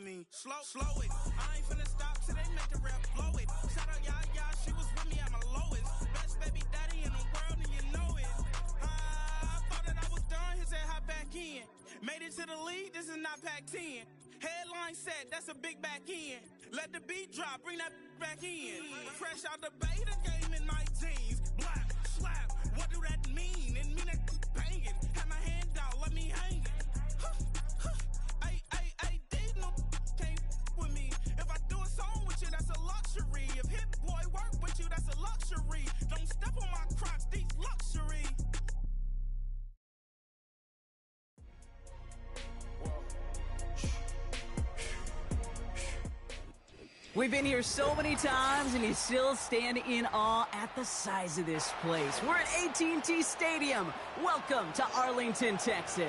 with me. Slow it. I ain't finna stop till they make the rap blow it. Shout out, yeah, she was with me at my lowest. Best baby daddy in the world, and you know it. I thought that I was done, he said hop back in. Made it to the league, this is not Pac-10. Headline set, that's a big back end. Let the beat drop, bring that back in. Fresh out the beta game in my jeans. Black, slap, what do that mean? It mean that banging. Have my hand out, let me hang it. These no can't with me. If I do a song with you, that's a luxury. If Hit Boy work with you, that's a luxury. Don't step on my Crocs, these luxury. We've been here so many times, and you still stand in awe at the size of this place. We're at AT&T Stadium. Welcome to Arlington, Texas.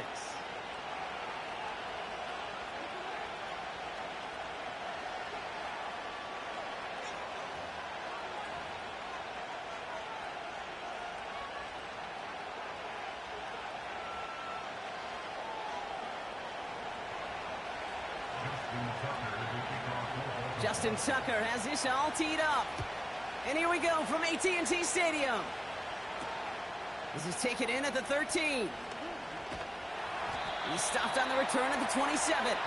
Justin Tucker has this all teed up. And here we go from AT&T Stadium. This is taken in at the 13. He stopped on the return at the 27.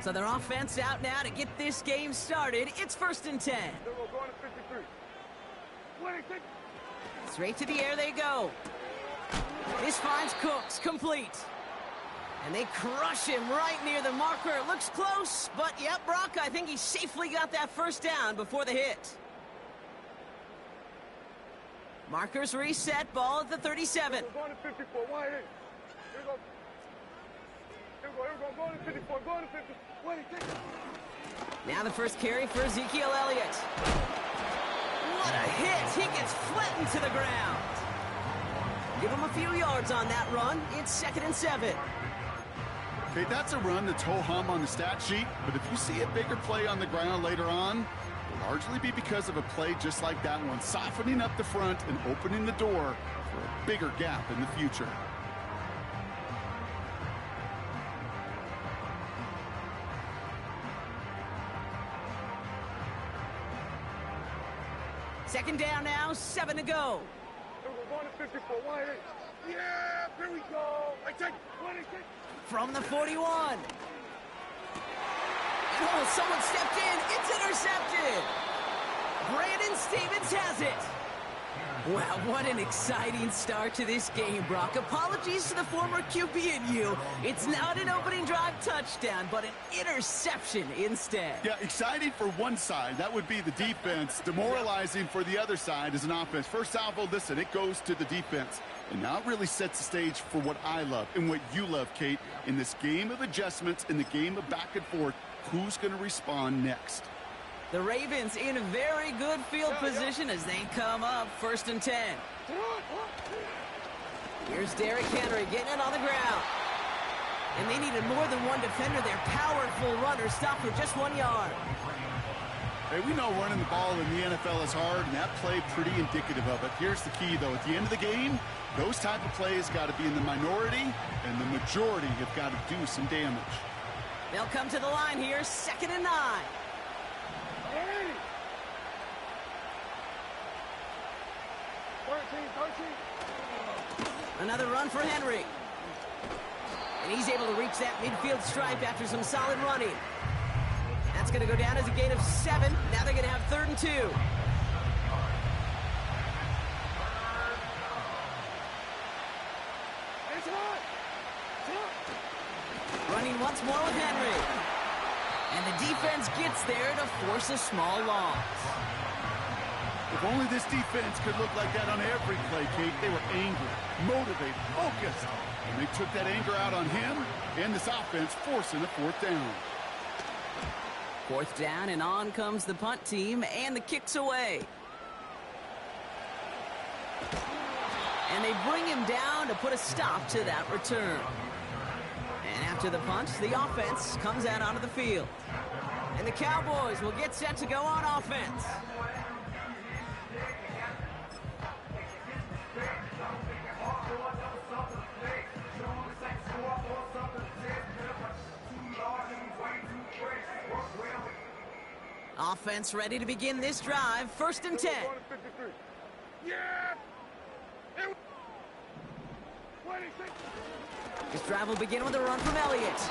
So their offense out now to get this game started. It's 1st and 10. Straight to the air they go. This finds Cooks, complete. And they crush him right near the marker. It looks close, but yep, Brock, I think he safely got that first down before the hit. Markers reset, ball at the 37. Going to 54, why hit? Here we go. Going to 54, going to 50. Now the first carry for Ezekiel Elliott. What a hit! He gets flattened to the ground. Give him a few yards on that run. It's 2nd and 7. Okay, that's a run that's ho-hum on the stat sheet, but if you see a bigger play on the ground later on, it'll largely be because of a play just like that one, softening up the front and opening the door for a bigger gap in the future. Second down now, 7 to go. We're going to 54, why hit? Yeah, here we go. I take 26. From the 41. Oh, someone stepped in. It's intercepted. Brandon Stevens has it. Wow, what an exciting start to this game, Brock. Apologies to the former QB and you. It's not an opening drive touchdown, but an interception instead. Yeah, exciting for one side. That would be the defense. Demoralizing for the other side as an offense. First salvo, listen, it goes to the defense. And now it really sets the stage for what I love and what you love, Kate. In this game of adjustments, in the game of back and forth, who's going to respond next? The Ravens in a very good field position as they come up 1st and 10. Here's Derrick Henry getting it on the ground. And they needed more than one defender. Their powerful runner stopped for just 1 yard. Hey, we know running the ball in the NFL is hard, and that play pretty indicative of it. Here's the key, though. At the end of the game, those type of plays got to be in the minority, and the majority have got to do some damage. They'll come to the line here, 2nd and 9. Hey! 13. Another run for Henry. And he's able to reach that midfield stripe after some solid running. That's going to go down as a gain of 7. Now they're going to have 3rd and 2. Running once more with Henry. And the defense gets there to force a small loss. If only this defense could look like that on every play, Kate. They were angry, motivated, focused. And they took that anger out on him and this offense, forcing a 4th down. 4th down, and on comes the punt team, and the kick's away. And they bring him down to put a stop to that return. And after the punt, the offense comes out onto the field. And the Cowboys will get set to go on offense. Offense ready to begin this drive. 1st and 10. Yeah! This drive will begin with a run from Elliott.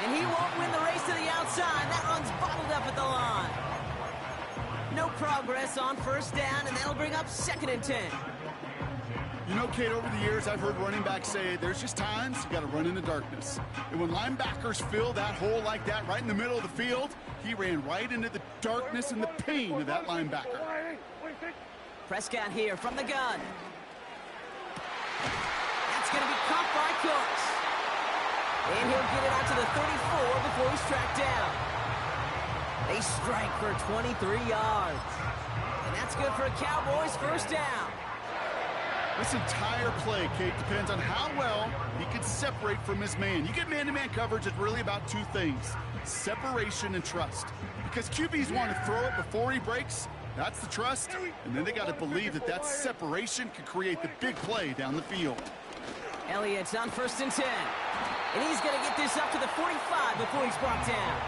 And he won't win the race to the outside. That run's bottled up at the line. No progress on 1st down, and that'll bring up 2nd and 10. You know, Kate, over the years, I've heard running backs say there's just times you got to run in the darkness. And when linebackers fill that hole like that right in the middle of the field, he ran right into the darkness and the pain of that linebacker. Prescott here from the gun. That's going to be caught by Cooks. And he'll get it out to the 34 before he's tracked down. They strike for 23 yards. And that's good for a Cowboys 1st down. This entire play, Kate, depends on how well he can separate from his man. You get man-to-man coverage, it's really about 2 things: separation and trust. Because QBs want to throw it before he breaks. That's the trust. And then they got to believe that that separation can create the big play down the field. Elliott's on 1st and 10. And he's going to get this up to the 45 before he's brought down.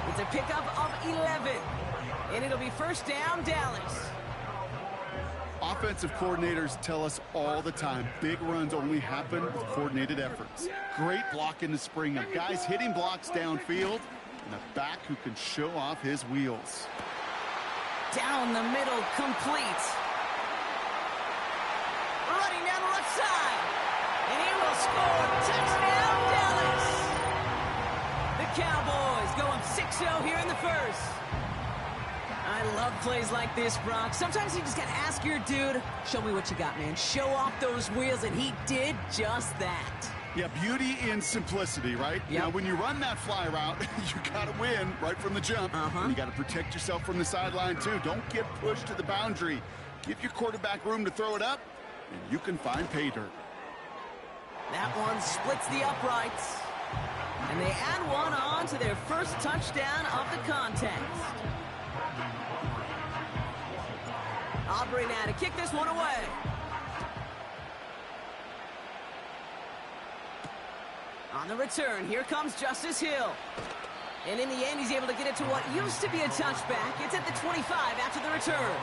It's a pickup of 11. And it'll be 1st down, Dallas. Offensive coordinators tell us all the time, big runs only happen with coordinated efforts. Great block in the spring of guys hitting blocks downfield, and a back who can show off his wheels. Down the middle, complete. Running down the left side. And he will score. Touchdown, Dallas. The Cowboys go up 6-0 here in the 1st. I love plays like this, Brock. Sometimes you just got to ask your dude, show me what you got, man. Show off those wheels, and he did just that. Yeah, beauty in simplicity, right? Yep. Now, when you run that fly route, you got to win right from the jump. And you got to protect yourself from the sideline, too. Don't get pushed to the boundary. Give your quarterback room to throw it up, and you can find pay dirt. That one splits the uprights. And they add one on to their 1st touchdown of the contest. Aubrey now to kick this one away. On the return, here comes Justice Hill. And in the end, he's able to get it to what used to be a touchback. It's at the 25 after the return.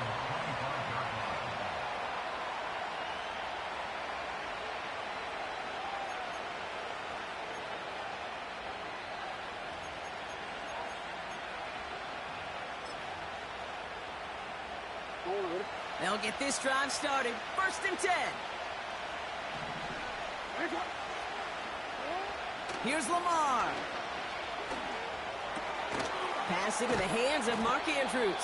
They'll get this drive started. 1st and 10. Here's Lamar. Pass into the hands of Mark Andrews.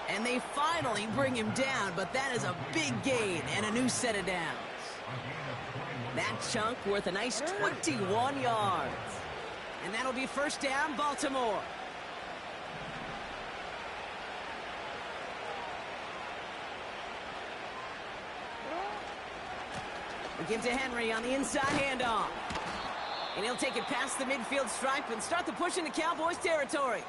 And they finally bring him down, but that is a big gain and a new set of downs. That chunk worth a nice 21 yards. And that'll be 1st down, Baltimore. We give to Henry on the inside handoff. And he'll take it past the midfield stripe and start the push into Cowboys territory.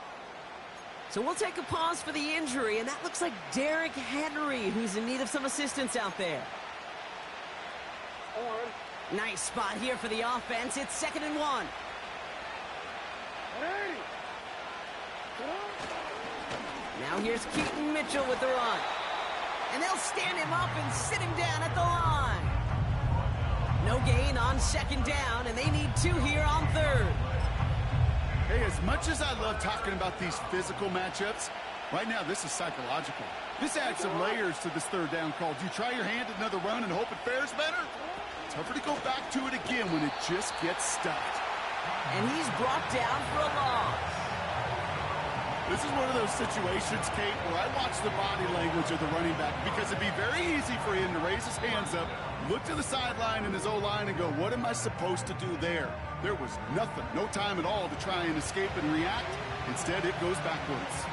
So we'll take a pause for the injury, and that looks like Derrick Henry, who's in need of some assistance out there. Nice spot here for the offense. It's 2nd and 1. Now here's Keaton Mitchell with the run. And they'll stand him up and sit him down at the line. No gain on 2nd down, and they need 2 here on 3rd. Hey, as much as I love talking about these physical matchups, right now this is psychological. This adds some layers to this 3rd down call. Do you try your hand at another run and hope it fares better? Tougher to go back to it again when it just gets stuffed. And he's brought down for a loss. This is one of those situations, Kate, where I watch the body language of the running back because it'd be very easy for him to raise his hands up, look to the sideline in his O-line and go, what am I supposed to do there? There was nothing, no time at all to try and escape and react. Instead, it goes backwards.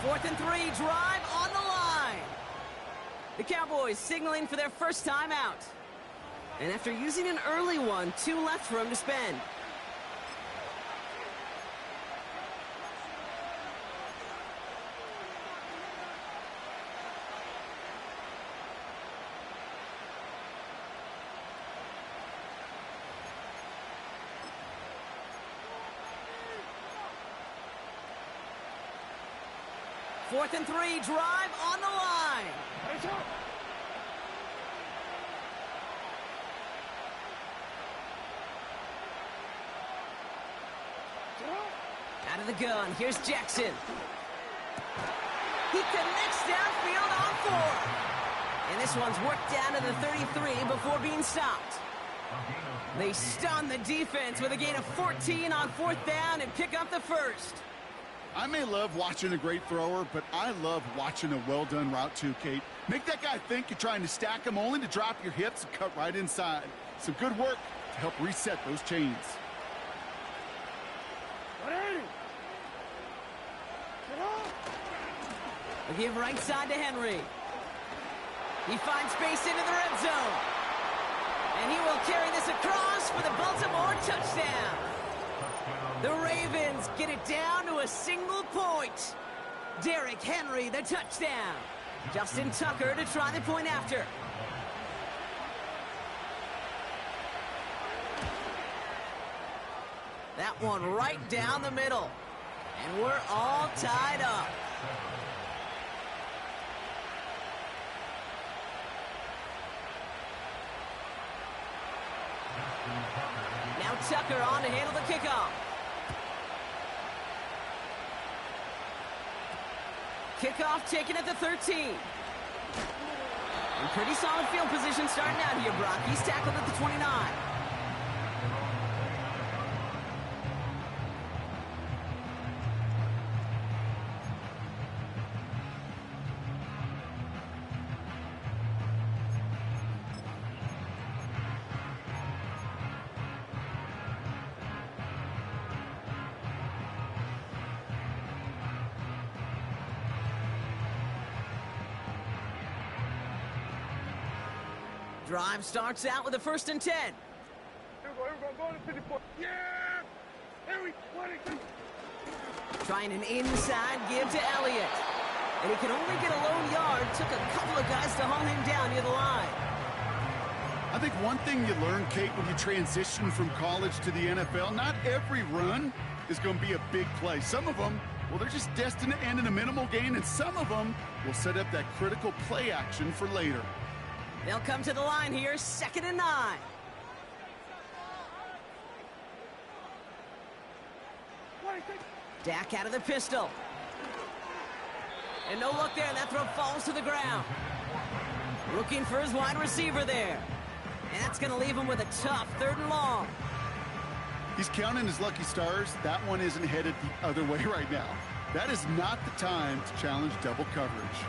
Fourth and 3, drive on the line. The Cowboys signaling for their first time out. And after using an early one, 2 left for him to spend. Fourth and 3, drive on the line. Out of the gun, here's Jackson. He connects downfield on 4. And this one's worked down to the 33 before being stopped. They stun the defense with a gain of 14 on 4th down and pick up the first. I may love watching a great thrower, but I love watching a well-done route too, Kate. Make that guy think you're trying to stack him only to drop your hips and cut right inside. Some good work to help reset those chains. A give right side to Henry. He finds space into the red zone. And he will carry this across for the Baltimore touchdown. The Ravens get it down to a single point. Derrick Henry, the touchdown. Justin Tucker to try the point after. That one right down the middle. And we're all tied up. Now Tucker on to handle the kickoff. Kickoff taken at the 13. In pretty solid field position starting out here, Brock. He's tackled at the 29. Drive starts out with a 1st and 10. Here we go, going to 54. Yeah! Harry, 20. Trying an inside give to Elliott. And he can only get a lone yard. Took a couple of guys to haul him down near the line. I think one thing you learn, Kate, when you transition from college to the NFL, not every run is going to be a big play. Some of them, well, they're just destined to end in a minimal gain, and some of them will set up that critical play action for later. They'll come to the line here, 2nd and 9. Dak out of the pistol. And no look there, that throw falls to the ground. Looking for his wide receiver there. And that's going to leave him with a tough 3rd and long. He's counting his lucky stars. That one isn't headed the other way right now. That is not the time to challenge double coverage.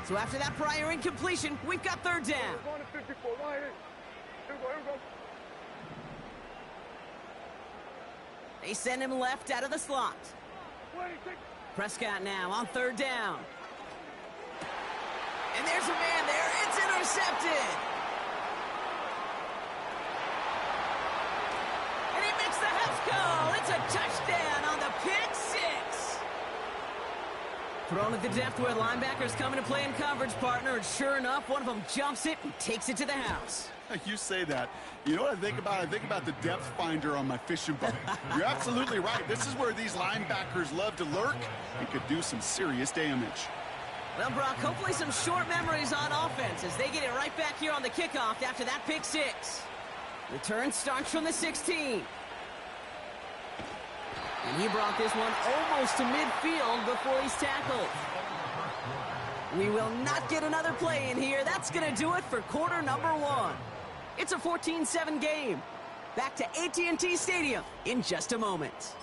So after that prior incompletion, we've got 3rd down. We're going to 54. Here we go. They send him left out of the slot. Prescott now on 3rd down. And there's a man there. It's intercepted. And he makes the half goal. It's a touchdown on the pick 6. Thrown at the depth where linebackers come into play in coverage, partner, and sure enough, one of them jumps it and takes it to the house. You say that. You know what I think about? I think about the depth finder on my fishing boat. You're absolutely right. This is where these linebackers love to lurk and could do some serious damage. Well, Brock, hopefully some short memories on offense as they get it right back here on the kickoff after that pick 6. Return starts from the 16. And he brought this one almost to midfield before he's tackled. We will not get another play in here. That's going to do it for quarter number 1. It's a 14-7 game. Back to AT&T Stadium in just a moment.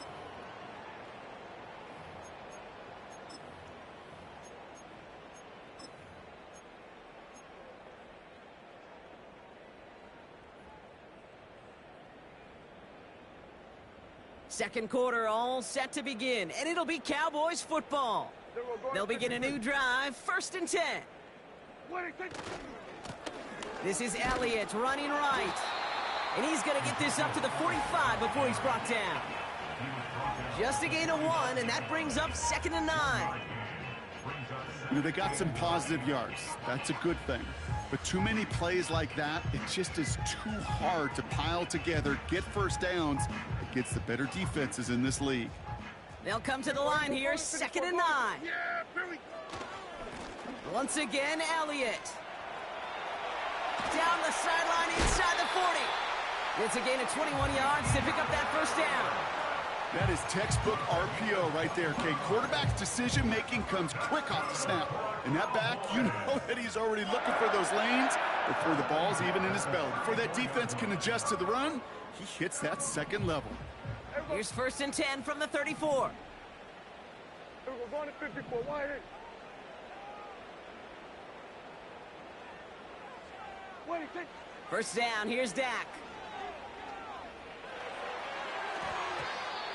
Second quarter all set to begin, and it'll be Cowboys football. They'll begin a new drive, 1st and 10. This is Elliott running right. And he's going to get this up to the 45 before he's brought down. Just a gain of 1, and that brings up 2nd and 9. You know, they got some positive yards. That's a good thing. But too many plays like that, it just is too hard to pile together, get first downs against the better defenses in this league. They'll come to the line here, 2nd and 9. Once again, Elliott. Down the sideline inside the 40. It's a gain of 21 yards to pick up that first down. That is textbook RPO right there, Kate. Quarterback's decision-making comes quick off the snap. And that back, you know that he's already looking for those lanes before the ball's even in his belly. Before that defense can adjust to the run, he hits that second level. Here's 1st and 10 from the 34. We're going to 54. Wide in. First down, here's Dak.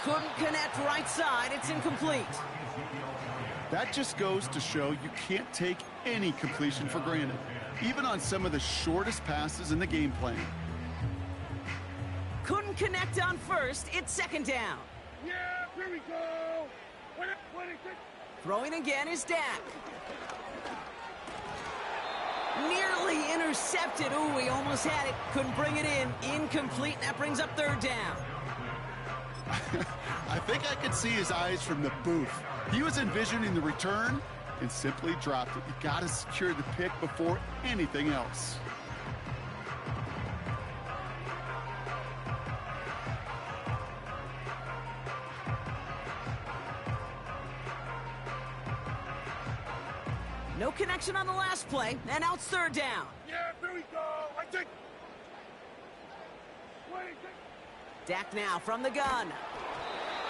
Couldn't connect right side, it's incomplete. That just goes to show you can't take any completion for granted, even on some of the shortest passes in the game plan. Couldn't connect on 1st, it's 2nd down. Yeah, here we go. Throwing again is Dak. Nearly intercepted. Ooh, he almost had it. Couldn't bring it in. Incomplete. That brings up 3rd down. I think I could see his eyes from the booth. He was envisioning the return and simply dropped it. You got to secure the pick before anything else. No connection on the last play, and now it's 3rd down. Yeah, here we go. I think. Dak now from the gun.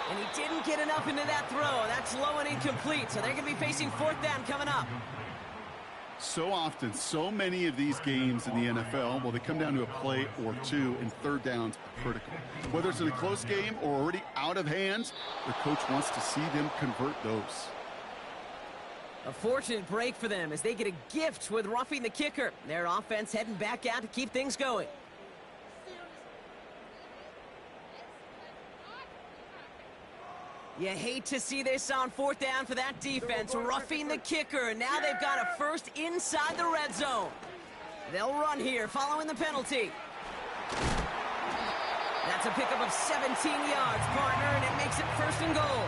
And he didn't get enough into that throw. That's low and incomplete, so they're going to be facing 4th down coming up. So often, so many of these games in the NFL, well, they come down to a play or two, and 3rd downs are critical. Whether it's in a close game or already out of hands, the coach wants to see them convert those. A fortunate break for them as they get a gift with roughing the kicker. Their offense heading back out to keep things going. You hate to see this on 4th down for that defense, roughing the kicker. And now they've got a 1st inside the red zone. They'll run here following the penalty. That's a pickup of 17 yards, partner, and it makes it 1st and goal.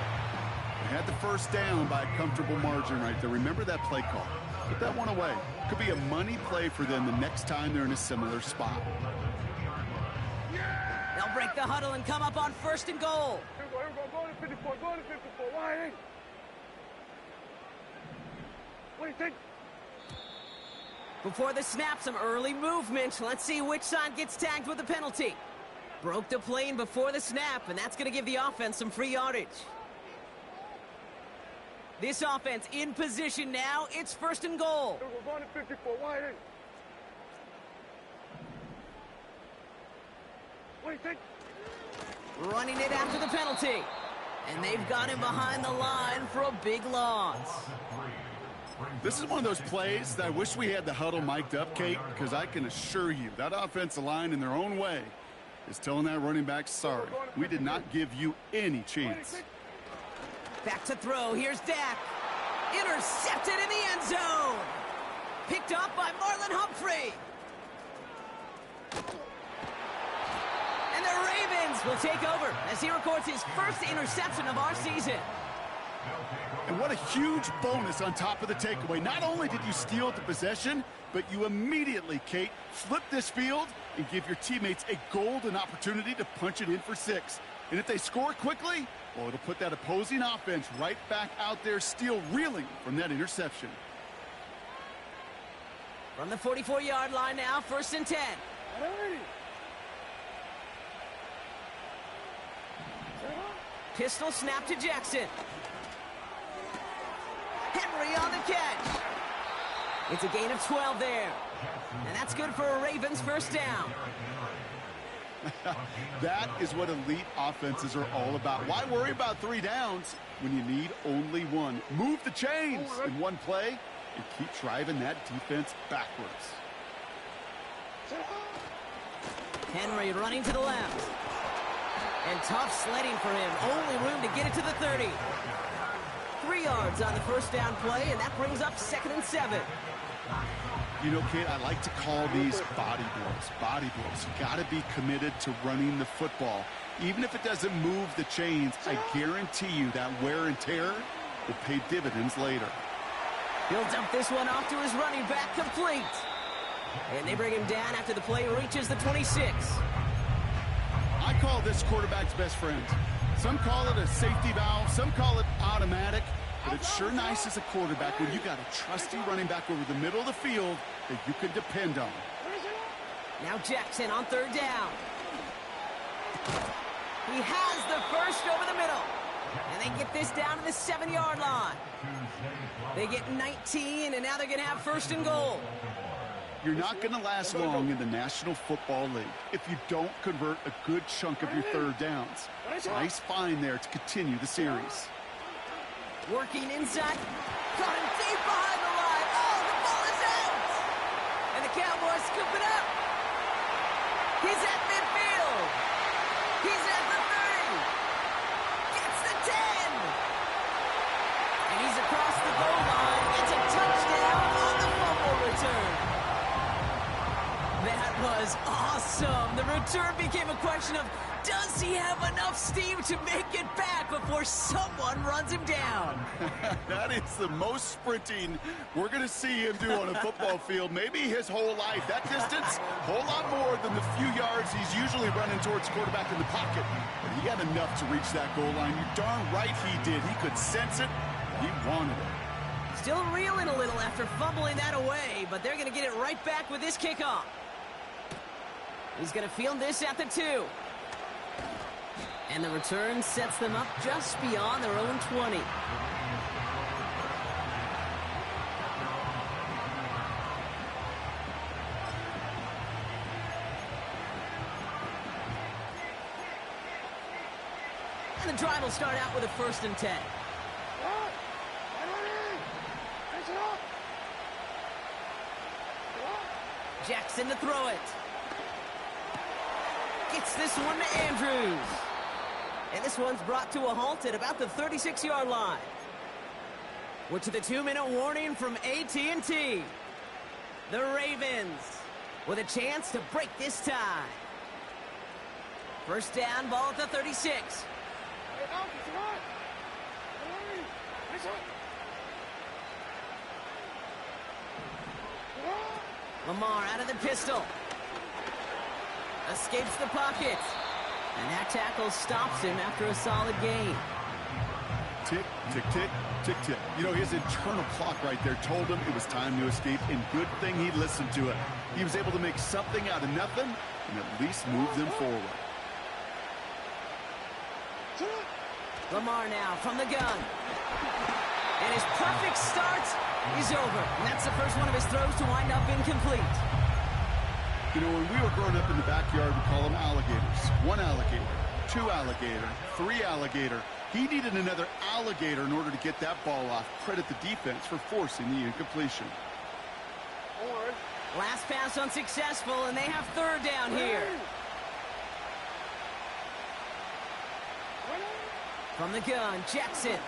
They had the first down by a comfortable margin right there. Remember that play call. Put that one away. Could be a money play for them the next time they're in a similar spot. They'll break the huddle and come up on 1st and goal. Here we go. Go to 54. Go to 54. Wide in. What do you think? Before the snap, some early movement. Let's see which side gets tagged with the penalty. Broke the plane before the snap, and that's going to give the offense some free yardage. This offense in position now. It's 1st and goal. We're going to 54. Wide in. What do you think? Running it after the penalty. And they've got him behind the line for a big loss. This is one of those plays that I wish we had the huddle mic'd up, Kate, because I can assure you that offensive line in their own way is telling that running back, sorry, we did not give you any chance. Back to throw. Here's Dak. Intercepted in the end zone. Picked up by Marlon Humphrey. And the Ravens will take over as he records his 1st interception of our season. And what a huge bonus on top of the takeaway. Not only did you steal the possession, but you immediately, Kate, flip this field and give your teammates a golden opportunity to punch it in for 6. And if they score quickly, well, it'll put that opposing offense right back out there, still reeling from that interception. From the 44-yard line now, 1st and 10. Pistol snap to Jackson. Henry on the catch. It's a gain of 12 there. And that's good for a Ravens 1st down. That is what elite offenses are all about. Why worry about 3 downs when you need only 1? Move the chains in one play and keep driving that defense backwards. Henry running to the left. And tough sledding for him. Only room to get it to the 30. 3 yards on the 1st down play, and that brings up 2nd and 7. You know, Kate, I like to call these body blows. Body blows. You got to be committed to running the football. Even if it doesn't move the chains, I guarantee you that wear and tear will pay dividends later. He'll dump this one off to his running back, complete. And they bring him down after the play reaches the 26. I call this quarterback's best friend. Some call it a safety valve, some call it automatic, but it's sure nice as a quarterback when you got a trusty running back over the middle of the field that you can depend on. Now Jackson on 3rd down. He has the 1st over the middle. And they get this down to the 7-yard line. They get 19, and now they're going to have 1st and goal. You're not going to last long in the National Football League if you don't convert a good chunk of your 3rd downs. Nice find there to continue the series. Working inside. Got him deep behind the line. Oh, the ball is out! And the Cowboys scoop it up. He's at midfield. He's at the 30. Gets the 10. And he's across the goal line. Gets a touchdown on the fumble return. That was awesome. The return became a question of, does he have enough steam to make it back before someone runs him down? That is the most sprinting we're going to see him do on a football field, maybe his whole life. That distance, a whole lot more than the few yards he's usually running towards quarterback in the pocket. But he had enough to reach that goal line. You're darn right he did. He could sense it. He wanted it. Still reeling a little after fumbling that away, but they're going to get it right back with this kickoff. He's going to field this at the 2. And the return sets them up just beyond their own 20. And the drive will start out with a 1st and 10. Jackson to throw it. Gets this one to Andrews. And this one's brought to a halt at about the 36-yard line. We're to the 2-minute warning from AT&T. The Ravens with a chance to break this tie. 1st down, ball at the 36. Lamar out of the pistol. Escapes the pocket. And that tackle stops him after a solid gain. Tick, tick, tick, tick, tick. You know, his internal clock right there told him it was time to escape, and good thing he listened to it. He was able to make something out of nothing and at least move them forward. Lamar now from the gun. And his perfect start is over. And that's the first one of his throws to wind up incomplete. You know, when we were growing up in the backyard, we call them alligators. 1 alligator, 2 alligator, 3 alligator. He needed another alligator in order to get that ball off. Credit the defense for forcing the incompletion. Last pass unsuccessful, and they have 3rd down here. From the gun, Jackson.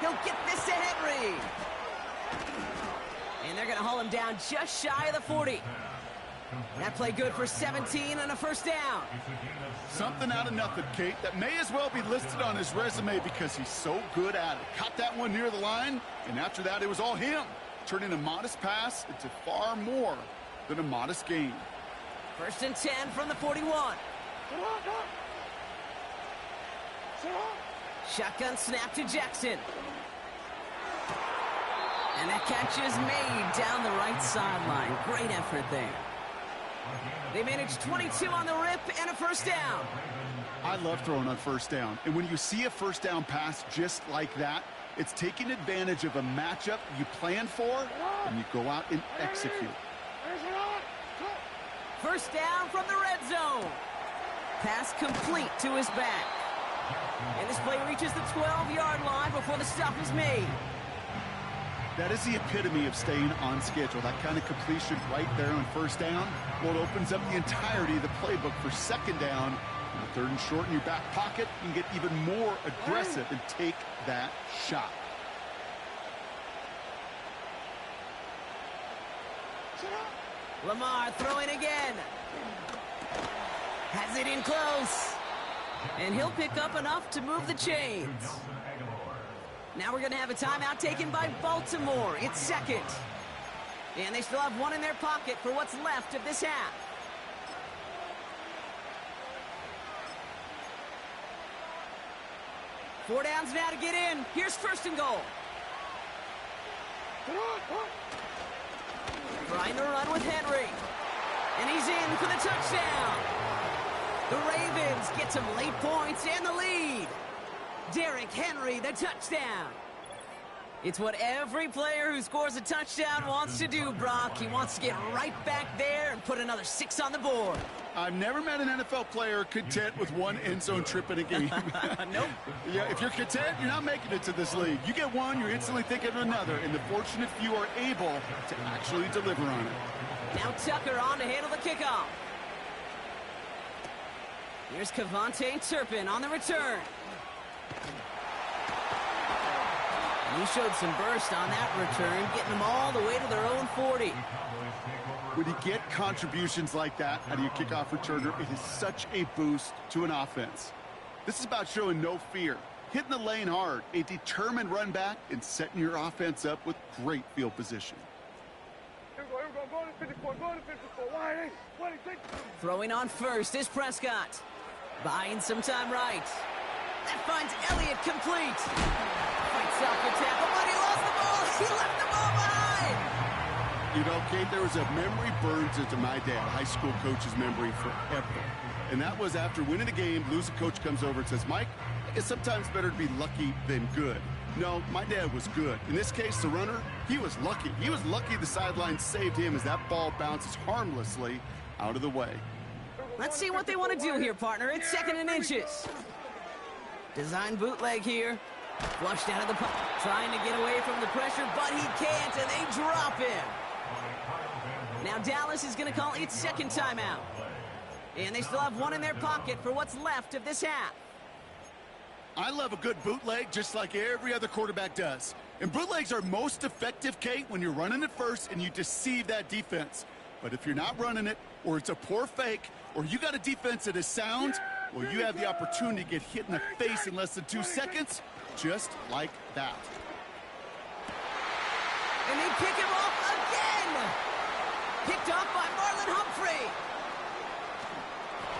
He'll get this to Henry. And they're going to haul him down just shy of the 40. That play good for 17 and a first down. Something out of nothing, Kate, that may as well be listed on his resume because he's so good at it. Caught that one near the line, and after that, it was all him, turning a modest pass into far more than a modest gain. First and 10 from the 41. Shotgun snap to Jackson. And that catch is made down the right sideline. Great effort there. They managed 22 on the rip and a first down. I love throwing on first down. And when you see a first down pass just like that, it's taking advantage of a matchup you planned for, and you go out and execute. First down from the red zone. Pass complete to his back. And this play reaches the 12-yard line before the stop is made. That is the epitome of staying on schedule. That kind of completion right there on first down. Well, it opens up the entirety of the playbook for second down. On third and short in your back pocket, you can get even more aggressive and take that shot. Lamar throwing again. Has it in close. And he'll pick up enough to move the chains. Now we're going to have a timeout taken by Baltimore. It's second. And they still have one in their pocket for what's left of this half. Four downs now to get in. Here's first and goal. Trying to run with Henry. And he's in for the touchdown. The Ravens get some late points and the lead. Derrick Henry, the touchdown. It's what every player who scores a touchdown wants to do, Brock. He wants to get right back there and put another 6 on the board. I've never met an NFL player content with one end zone trip in a game. Nope. Yeah, if you're content, you're not making it to this league. You get one, you're instantly thinking of another, and the fortunate few are able to actually deliver on it. Now Tucker on to handle the kickoff. Here's Kevontae Turpin on the return. And he showed some burst on that return, getting them all the way to their own 40. When you get contributions like that out of your kickoff returner, it is such a boost to an offense. This is about showing no fear, hitting the lane hard, a determined run back, and setting your offense up with great field position. Here we go, go to 54, go to 54, wide, 26. Throwing on first is Prescott. Buying some time right. That finds Elliott complete. Fights off the tackle, but he lost the ball. He left the ball behind. You know, Kate, there was a memory burns into my dad, high school coach's memory forever. And that was after winning a game, losing coach comes over and says, Mike, I guess sometimes better to be lucky than good. No, my dad was good. In this case, the runner, he was lucky. He was lucky the sideline saved him as that ball bounces harmlessly out of the way. Let's see what they want to do here, partner. It's second and inches. Design bootleg here. Flushed out of the pocket. Trying to get away from the pressure, but he can't, and they drop him. Now Dallas is going to call its second timeout. And they still have one in their pocket for what's left of this half. I love a good bootleg just like every other quarterback does. And bootlegs are most effective, Kate, when you're running it first and you deceive that defense. But if you're not running it, or it's a poor fake, or you got a defense that is sound, well, you have the opportunity to get hit in the face in less than 2 seconds, just like that. And they pick him off again. Picked off by Marlon Humphrey.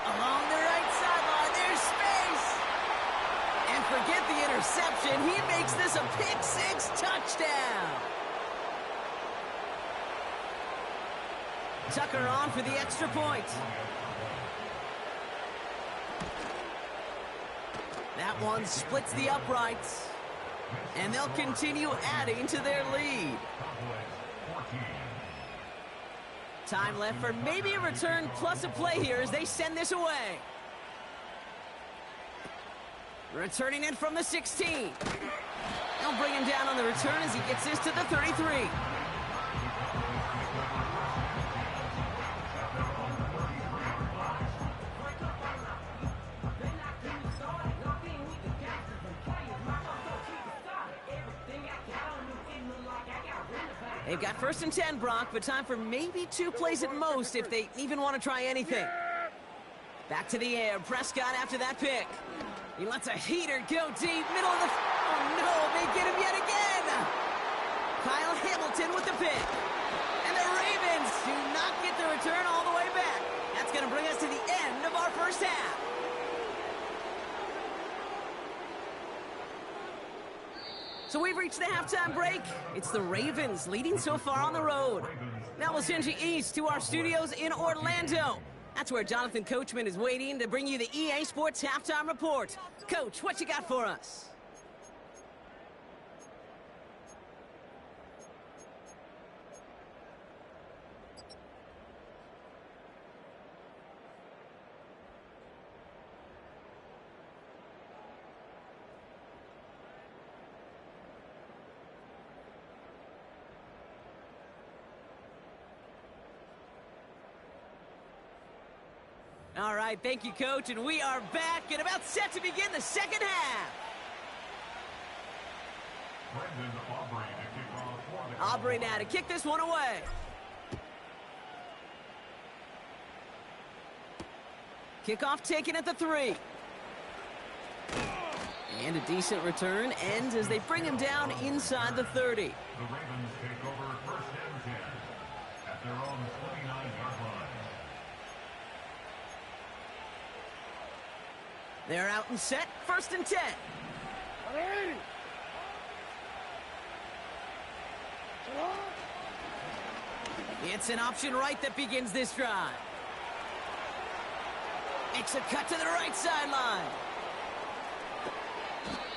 Along the right sideline, there's space. And forget the interception. He makes this a pick-6 touchdown. Tucker on for the extra point. That one splits the uprights. And they'll continue adding to their lead. Time left for maybe a return plus a play here as they send this away. Returning it from the 16. They'll bring him down on the return as he gets this to the 33. They've got 1st and 10, Brock, but time for maybe 2 plays at most if they even want to try anything. Back to the air. Prescott after that pick. He lets a heater go deep. Middle of the... Oh, no. They get him yet again. Kyle Hamilton with the pick. And the Ravens do not get the return all the way back. That's going to bring us to the end of our first half. So we've reached the halftime break. It's the Ravens leading so far on the road. Now we'll send you east to our studios in Orlando. That's where Jonathan Coachman is waiting to bring you the EA Sports Halftime Report. Coach, what you got for us? All right, thank you, Coach, and we are back and about set to begin the second half. Aubrey now to kick this one away. Kickoff taken at the 3. And a decent return ends as they bring him down inside the 30. The Ravens take over 1st and 10 at their own 29-yard line. They're out and set, 1st and 10. It's an option right that begins this drive. Makes a cut to the right sideline.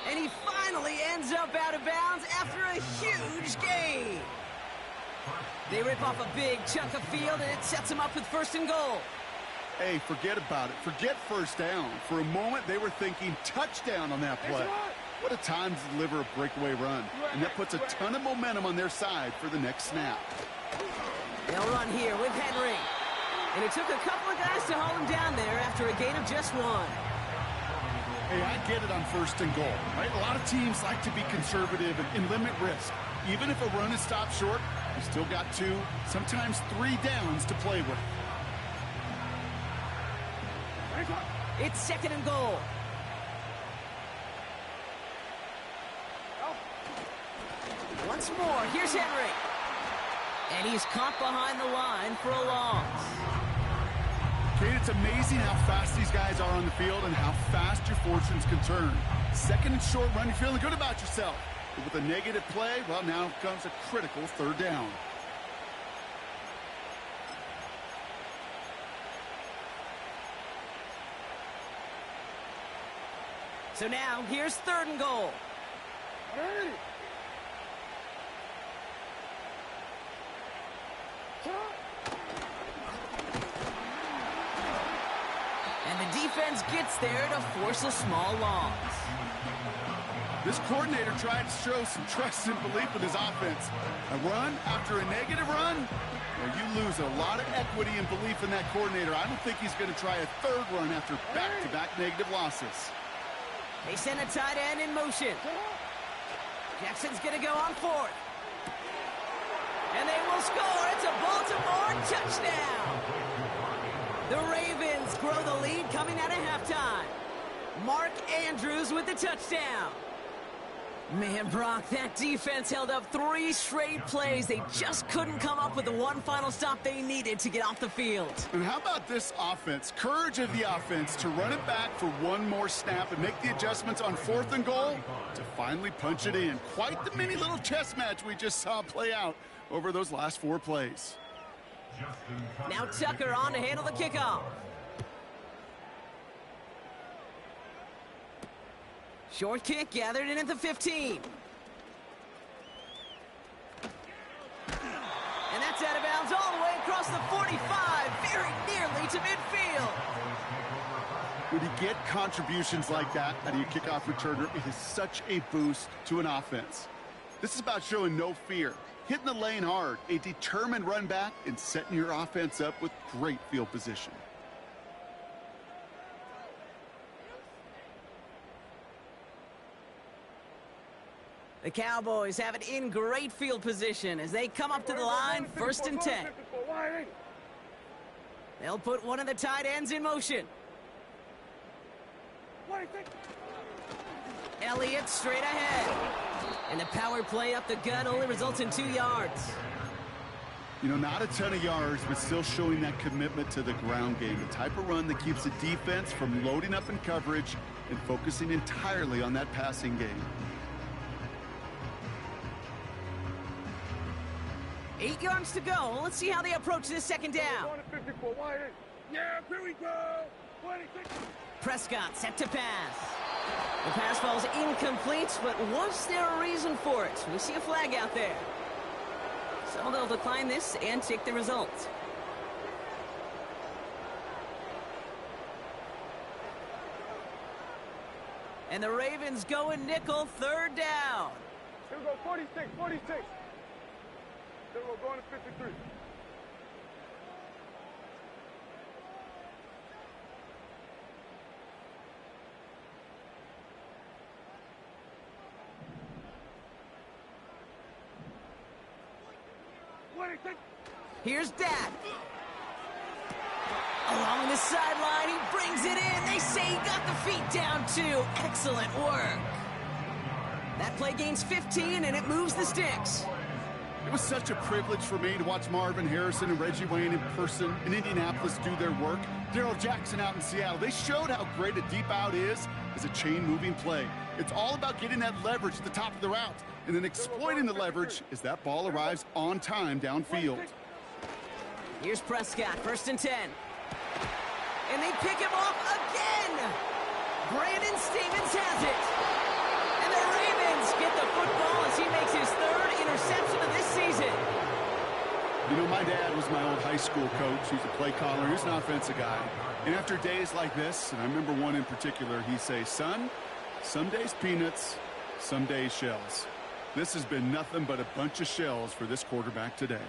And he finally ends up out of bounds after a huge gain. They rip off a big chunk of field, and it sets him up with 1st and goal. Hey, forget about it. Forget first down. For a moment, they were thinking touchdown on that play. What a time to deliver a breakaway run. And that puts a ton of momentum on their side for the next snap. They'll run here with Henry. And it took a couple of guys to hold him down there after a gain of just 1. Hey, I get it on 1st and goal, right? A lot of teams like to be conservative and limit risk. Even if a run is stopped short, you still got 2, sometimes 3 downs to play with. It's 2nd and goal. Once more, here's Henry. And he's caught behind the line for a loss. Kate, it's amazing how fast these guys are on the field and how fast your fortunes can turn. 2nd and short run, you're feeling good about yourself. But with a negative play, well, now comes a critical 3rd down. So now, here's 3rd and goal. And the defense gets there to force a small loss. This coordinator tried to show some trust and belief with his offense. A run after a negative run? Well, you lose a lot of equity and belief in that coordinator. I don't think he's going to try a 3rd run after back-to-back negative losses. They send a tight end in motion. Jackson's going to go on 4th. And they will score. It's a Baltimore touchdown. The Ravens grow the lead coming out of halftime. Mark Andrews with the touchdown. Man, Brock, that defense held up 3 straight plays. They just couldn't come up with the one final stop they needed to get off the field. And how about this offense? Courage of the offense to run it back for one more snap and make the adjustments on 4th and goal to finally punch it in. Quite the mini little chess match we just saw play out over those last 4 plays. Now Tucker on to handle the kickoff. Short kick gathered in at the 15. And that's out of bounds all the way across the 45, very nearly to midfield. When you get contributions like that out of your kickoff returner, it is such a boost to an offense. This is about showing no fear, hitting the lane hard, a determined run back, and setting your offense up with great field position. The Cowboys have it in great field position as they come up to the line, 1st and 10. They'll put one of the tight ends in motion. Elliott straight ahead. And the power play up the gut only results in 2 yards. You know, not a ton of yards, but still showing that commitment to the ground game. The type of run that keeps the defense from loading up in coverage and focusing entirely on that passing game. 8 yards to go. Let's see how they approach this 2nd down. Yeah, here we go. Prescott set to pass. The pass falls incomplete, but was there a reason for it? We see a flag out there. So they'll decline this and take the result. And the Ravens go in nickel, 3rd down. Here we go, 46. Then we're going to 53. Here's Dak. Along the sideline, he brings it in. They say he got the feet down too. Excellent work. That play gains 15, and it moves the sticks. It was such a privilege for me to watch Marvin Harrison and Reggie Wayne in person in Indianapolis do their work. Darrell Jackson out in Seattle. They showed how great a deep out is as a chain-moving play. It's all about getting that leverage at the top of the route and then exploiting the leverage as that ball arrives on time downfield. Here's Prescott, 1st and 10. And they pick him off again. Brandon Stevens has it. And the Ravens get the football as he makes his 3rd interception of this season. You know, my dad was my old high school coach. He's a play caller. He's an offensive guy. And after days like this, and I remember one in particular, he'd say, son, some days peanuts, some days shells. This has been nothing but a bunch of shells for this quarterback today.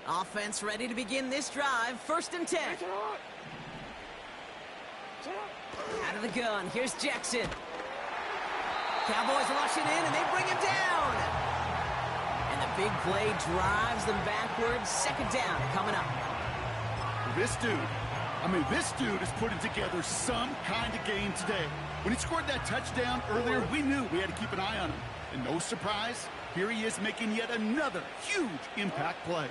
Offense ready to begin this drive, 1st and 10. Out of the gun, here's Jackson. Cowboys rushing in, and they bring him down. And the big play drives them backwards. 2nd down coming up. This dude is putting together some kind of game today. When he scored that touchdown earlier, we knew we had to keep an eye on him. And no surprise, here he is making yet another huge impact play.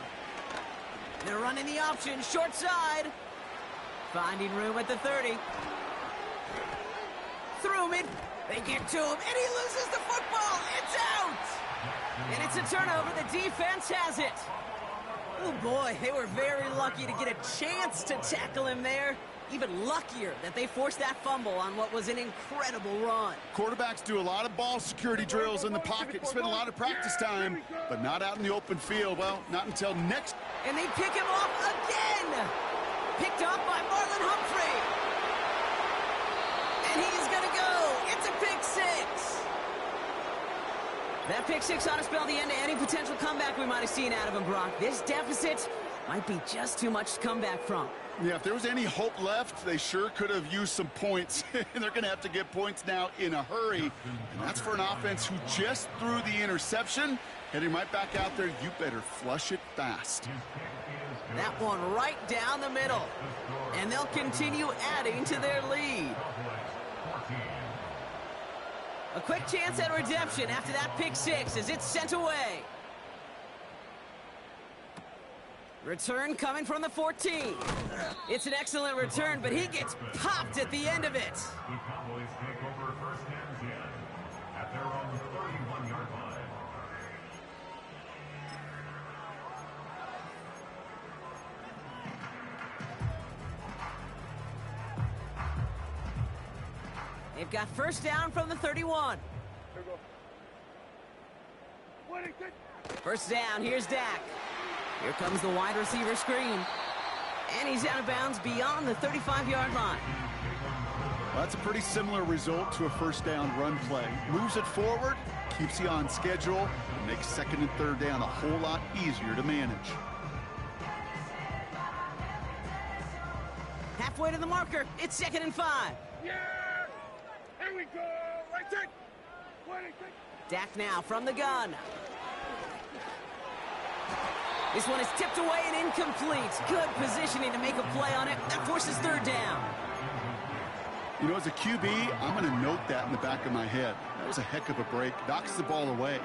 They're running the option, short side. Finding room at the 30. Through mid. They get to him, and he loses the football. It's out! And it's a turnover. The defense has it. Oh, boy, they were very lucky to get a chance to tackle him there. Even luckier that they forced that fumble on what was an incredible run. Quarterbacks do a lot of ball security drills in the pocket, spend a lot of practice time, but not out in the open field. Well, not until next. And they pick him off again. Picked off by Marlon Humphrey. And he's going to go. It's a pick 6. That pick 6 ought to spell the end to any potential comeback we might have seen out of him, Brock. This deficit might be just too much to come back from. Yeah, if there was any hope left, they sure could have used some points. And they're going to have to get points now in a hurry. And that's for an offense who just threw the interception. Heading right back out there, you better flush it fast. That one right down the middle. And they'll continue adding to their lead. A quick chance at redemption after that pick 6 as it's sent away. Return coming from the 14. It's an excellent return, but he gets popped at the end of it. The Cowboys take over 1st and 10 at their own 31-yard line. They've got 1st down from the 31. Here we go. 1st down, here's Dak. Here comes the wide receiver screen. And he's out of bounds beyond the 35-yard line. Well, that's a pretty similar result to a 1st down run play. Moves it forward, keeps you on schedule, and makes 2nd and 3rd down a whole lot easier to manage. Halfway to the marker, it's 2nd and 5. Yeah! Here we go! Right there! Dak now from the gun. This one is tipped away and incomplete. Good positioning to make a play on it. That forces third down. You know, as a QB, I'm going to note that in the back of my head. That was a heck of a break. Knocks the ball away.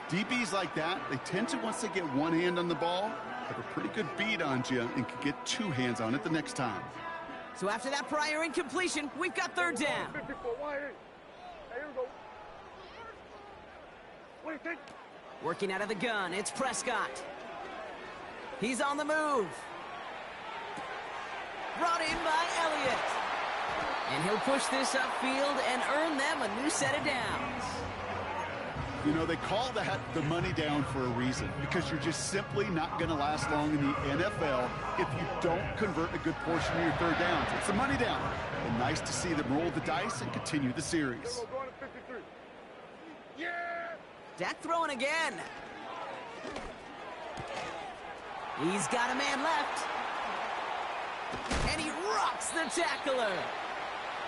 DBs like that, they tend to, once they get one hand on the ball, have a pretty good beat on you and can get two hands on it the next time. So after that prior incompletion, we've got third down. 54, wide eight. Hey, here we go. Wait, think. Working out of the gun, it's Prescott. He's on the move. Brought in by Elliott. And he'll push this upfield and earn them a new set of downs. You know, they call that the money down for a reason, because you're just simply not going to last long in the NFL if you don't convert a good portion of your third downs. It's the money down. And nice to see them roll the dice and continue the series. Going to 53. Yeah! Dak throwing again. He's got a man left. And he rocks the tackler.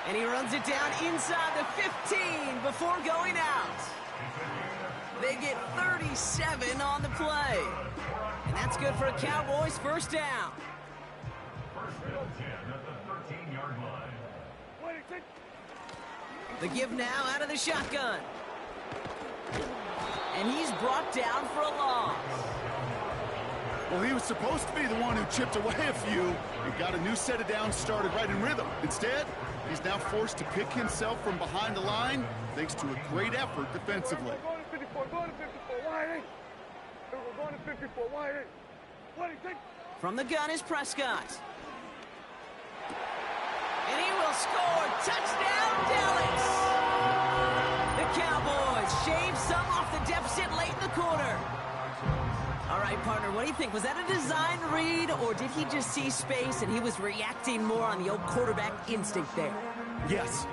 And he runs it down inside the 15 before going out. They get 37 on the play. And that's good for a Cowboys first down. First and 10 at the 13-yard line. The give now out of the shotgun. And he's brought down for a loss. Well, he was supposed to be the one who chipped away a few and got a new set of downs started right in rhythm. Instead, he's now forced to pick himself from behind the line thanks to a great effort defensively. Going to 54, going to 54, wide eight. We're going to 54, wide eight. What do you think? From the gun is Prescott. And he will score. Touchdown, Dallas! The Cowboys shave some off the deficit late in the quarter. All right, partner, what do you think? Was that a design read, or did he just see space and he was reacting more on the old quarterback instinct there? Yes.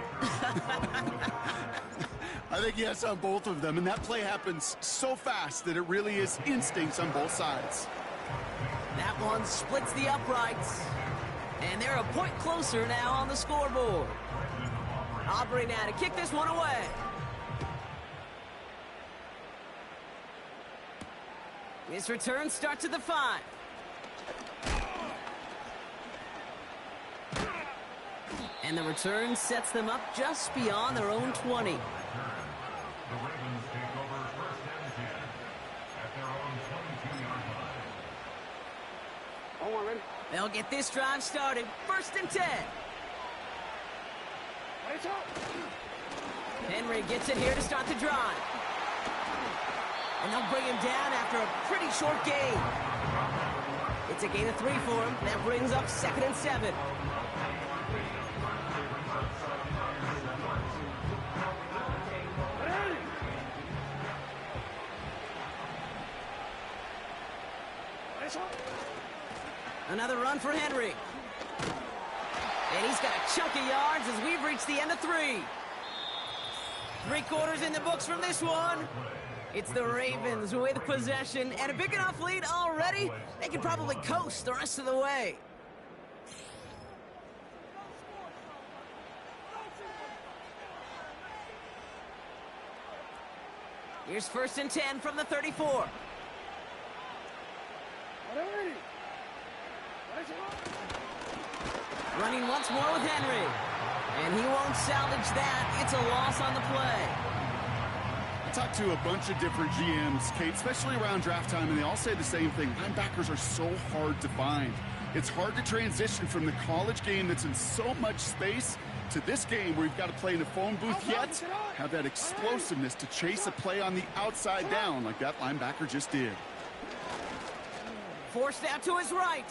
I think yes on both of them, and that play happens so fast that it really is instincts on both sides. That one splits the uprights, and they're a point closer now on the scoreboard. Aubrey now to kick this one away. This return starts at the 5. And the return sets them up just beyond their own 20. The Ravens take over first and 10 at their own 22-yard line. Hold on, ready? They'll get this drive started. First and 10. Lights out. Henry gets it here to start the drive. And they'll bring him down after a pretty short gain. It's a gain of 3 for him. That brings up 2nd and 7. Another run for Henry. And he's got a chunk of yards as we've reached the end of 3. 3 quarters in the books from this one. It's the Ravens with possession and a big enough lead already. They can probably coast the rest of the way. Here's 1st and 10 from the 34. Running once more with Henry. And he won't salvage that. It's a loss on the play. I talked to a bunch of different GMs, Kate, especially around draft time, and they all say the same thing. Linebackers are so hard to find. It's hard to transition from the college game that's in so much space to this game where you've got to play in a phone booth, yet have that explosiveness to chase a play on the outside down like that linebacker just did. Forced out to his right.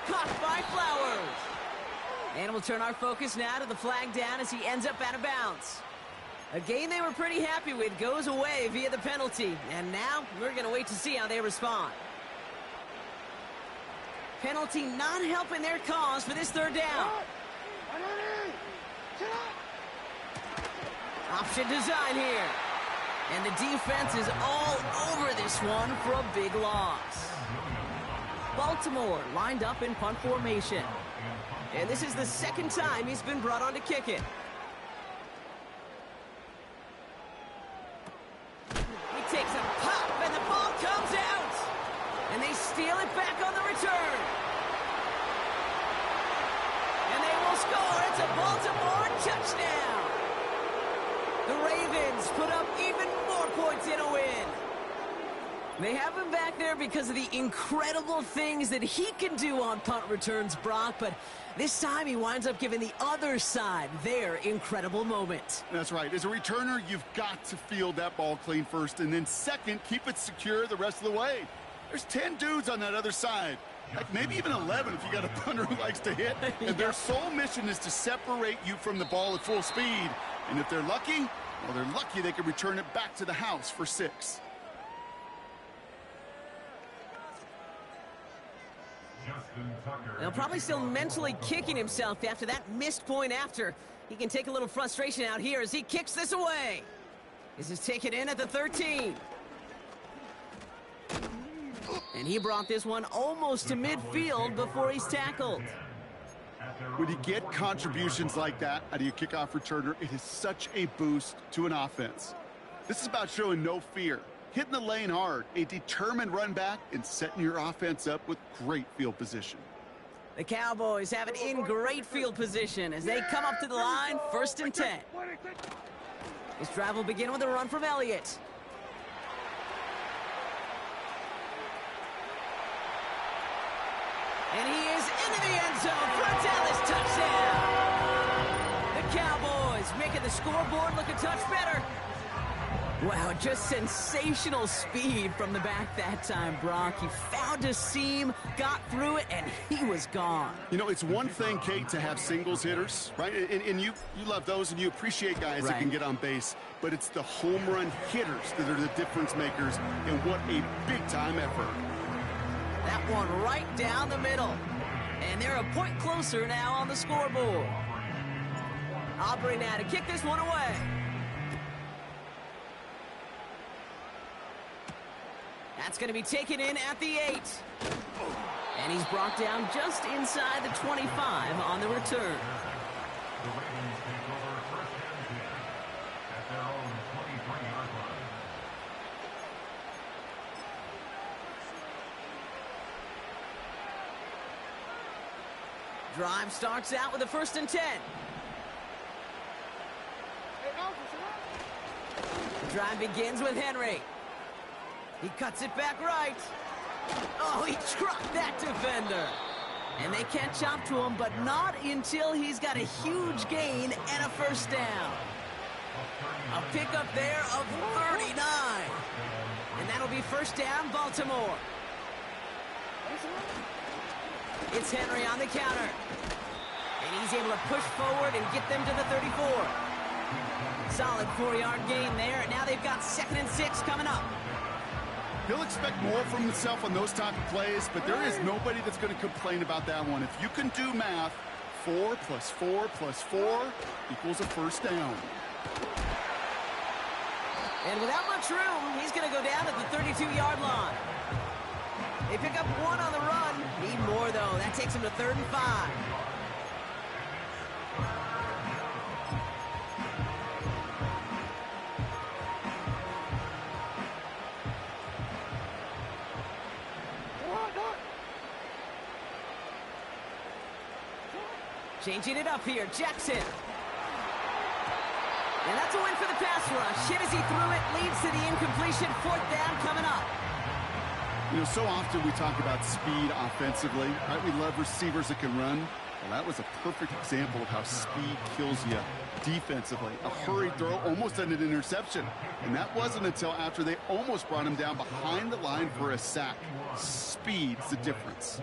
Caught by Flowers. And we'll turn our focus now to the flag down as he ends up out of bounds. A game they were pretty happy with goes away via the penalty. And now we're going to wait to see how they respond. Penalty not helping their cause for this 3rd down. Option design here. And the defense is all over this one for a big loss. Baltimore lined up in punt formation. And this is the 2nd time he's been brought on to kick it. score. It's a Baltimore touchdown. The Ravens put up even more points in a win. They have him back there because of the incredible things that he can do on punt returns, Brock, but this time he winds up giving the other side their incredible moment. That's right. As a returner, you've got to field that ball clean first, and then second, keep it secure the rest of the way. There's 10 dudes on that other side. Heck, maybe even 11 if you got a punter who likes to hit. And their sole mission is to separate you from the ball at full speed. And if they're lucky, well, they're lucky they can return it back to the house for 6. Now, probably still mentally kicking himself after that missed point after. He can take a little frustration out here as he kicks this away. This is taken in at the 13. And he brought this one almost to midfield before he's tackled. When you get contributions like that out of your kickoff returner, it is such a boost to an offense. This is about showing no fear, hitting the lane hard, a determined run back, and setting your offense up with great field position. The Cowboys have it in great field position as they come up to the line, 1st and 10. This drive will begin with a run from Elliott. And he is into the end zone for a Dallas touchdown. The Cowboys making the scoreboard look a touch better. Wow, just sensational speed from the back that time, Brock. He found a seam, got through it, and he was gone. You know, it's one thing, Kate, to have singles hitters, right? And you love those, and you appreciate guys that can get on base. But it's the home run hitters that are the difference makers, and what a big-time effort. That one right down the middle. And they're a point closer now on the scoreboard. Aubrey now to kick this one away. That's going to be taken in at the 8. And he's brought down just inside the 25 on the return. The Ravens take over 1st and 10 at their own 23-yard line. Drive starts out with a 1st and 10. The drive begins with Henry. He cuts it back right. Oh, he trucked that defender. And they can't chop to him, but not until he's got a huge gain and a 1st down. A pickup there of 39. And that'll be 1st down, Baltimore. It's Henry on the counter. And he's able to push forward and get them to the 34. Solid 4-yard gain there. Now they've got 2nd and 6 coming up. He'll expect more from himself on those type of plays, but there is nobody that's going to complain about that one. If you can do math, 4 plus 4 plus 4 equals a 1st down. And without much room, he's going to go down at the 32-yard line. They pick up 1 on the run. Need more, though. That takes him to 3rd and 5. Changing it up here, Jackson. And that's a win for the pass rush. Hit as he threw it, leads to the incompletion. 4th down coming up. You know, so often we talk about speed offensively, right? We love receivers that can run. Well, that was a perfect example of how speed kills you defensively. A hurried throw almost an interception. And that wasn't until after they almost brought him down behind the line for a sack. Speed's the difference.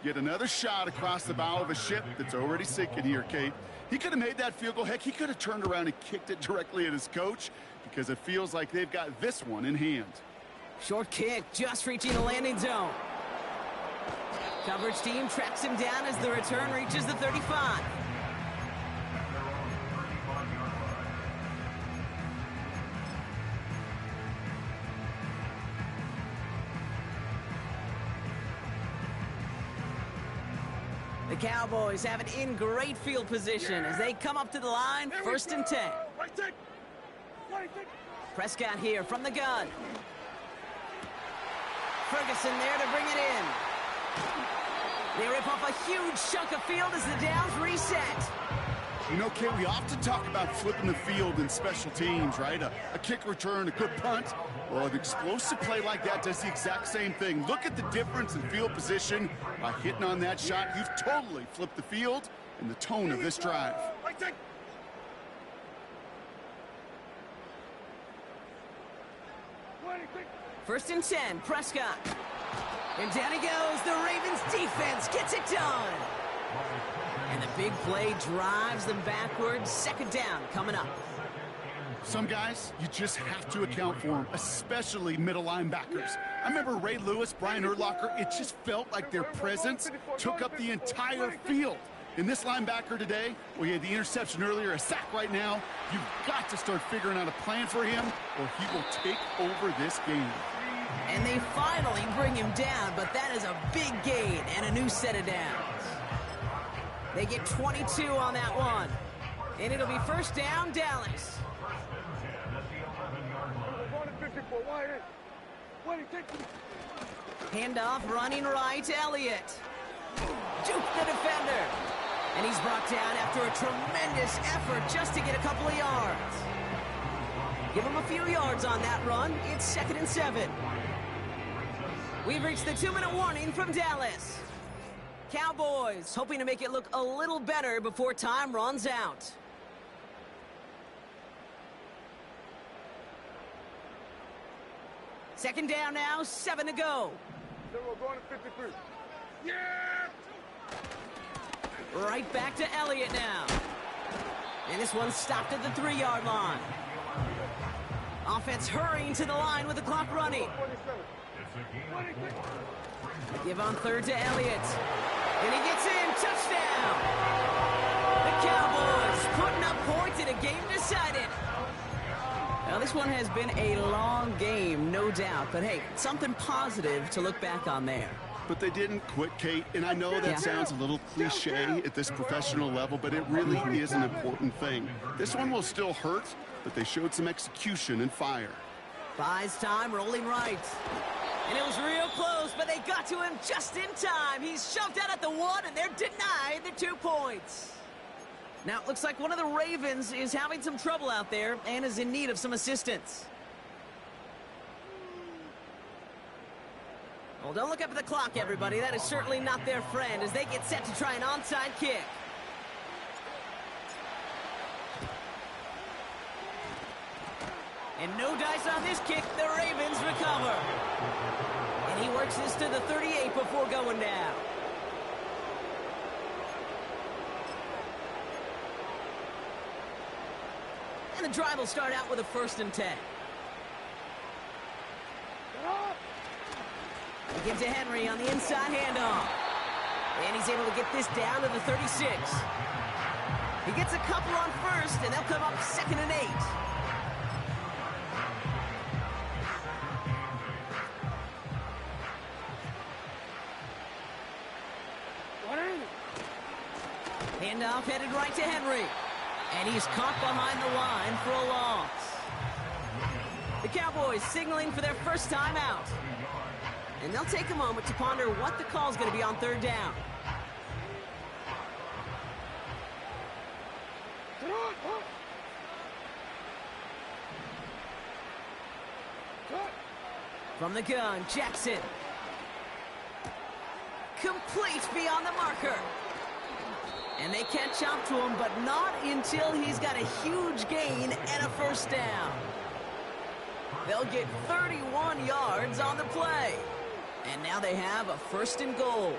Yet another shot across the bow of a ship that's already sinking here, Kate. He could have made that field goal. Heck, he could have turned around and kicked it directly at his coach because it feels like they've got this one in hand. Short kick, just reaching the landing zone. Coverage team tracks him down as the return reaches the 35. The Cowboys have it in great field position as they come up to the line, 1st and 10. Prescott here from the gun. Ferguson there to bring it in. They rip off a huge chunk of field as the downs reset. You know, Kate, we often talk about flipping the field in special teams, right? A kick return, a good punt. Well, an explosive play like that does the exact same thing. Look at the difference in field position. By hitting on that shot, you've totally flipped the field and the tone of this drive. First and 10, Prescott. And down he goes. The Ravens defense gets it done. And the big play drives them backwards. Second down coming up. Some guys, you just have to account for them, especially middle linebackers. I remember Ray Lewis, Brian Urlacher, it just felt like their presence took up the entire field. In this linebacker today, well, he had the interception earlier, a sack right now. You've got to start figuring out a plan for him, or he will take over this game. And they finally bring him down, but that is a big gain and a new set of downs. They get 22 on that one. And it'll be first down, Dallas. Handoff running right, Elliott. Juke the defender. And he's brought down after a tremendous effort just to get a couple of yards. Give him a few yards on that run. It's 2nd and 7. We've reached the 2-minute warning from Dallas. Cowboys hoping to make it look a little better before time runs out. Second down now, 7 to go. Going to 53. Yeah! Right back to Elliott now. And this one stopped at the 3-yard line. Offense hurrying to the line with the clock running. Give on third to Elliott. And he gets in. Touchdown. The Cowboys putting up points in a game decided. Now, this one has been a long game, no doubt. But, hey, something positive to look back on there. But they didn't quit, Kate, and I know that sounds a little cliche at this professional level, but it really is an important thing. This one will still hurt, but they showed some execution and fire. Buys time, rolling right. And it was real close, but they got to him just in time. He's shoved out at the 1, and they're denied the 2 points. Now, it looks like one of the Ravens is having some trouble out there and is in need of some assistance. Well, don't look up at the clock, everybody. That is certainly not their friend as they get set to try an onside kick. And no dice on this kick. The Ravens recover. And he works this to the 38 before going down. And the drive will start out with a 1st and 10. They give to Henry on the inside handoff. And he's able to get this down to the 36. He gets a couple on first, and they'll come up 2nd and 8. Handoff headed right to Henry. And he's caught behind the line for a loss. The Cowboys signaling for their first time out. And they'll take a moment to ponder what the call is going to be on 3rd down. From the gun, Jackson. Complete beyond the marker. And they catch up to him, but not until he's got a huge gain and a 1st down. They'll get 31 yards on the play. And now they have a 1st and goal.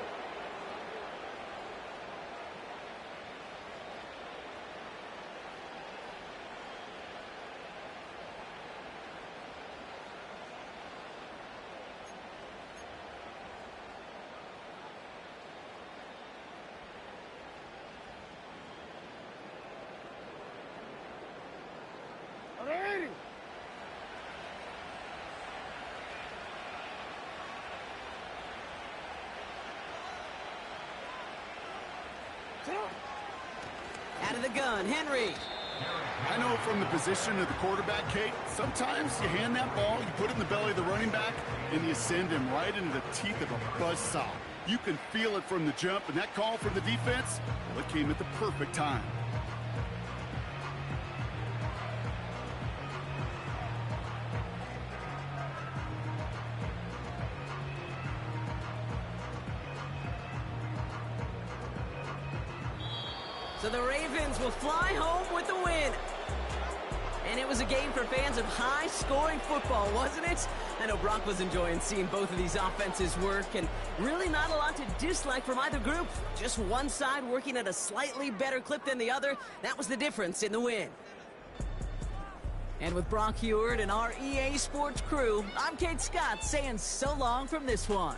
Out of the gun, Henry. I know from the position of the quarterback, Kate, sometimes you hand that ball, you put it in the belly of the running back, and you send him right into the teeth of a buzzsaw. You can feel it from the jump, and that call from the defense, well, it came at the perfect time. So the Ravens will fly home with the win. And it was a game for fans of high-scoring football, wasn't it? I know Brock was enjoying seeing both of these offenses work, and really not a lot to dislike from either group. Just one side working at a slightly better clip than the other. That was the difference in the win. And with Brock Heward and our EA Sports crew, I'm Kate Scott saying so long from this one.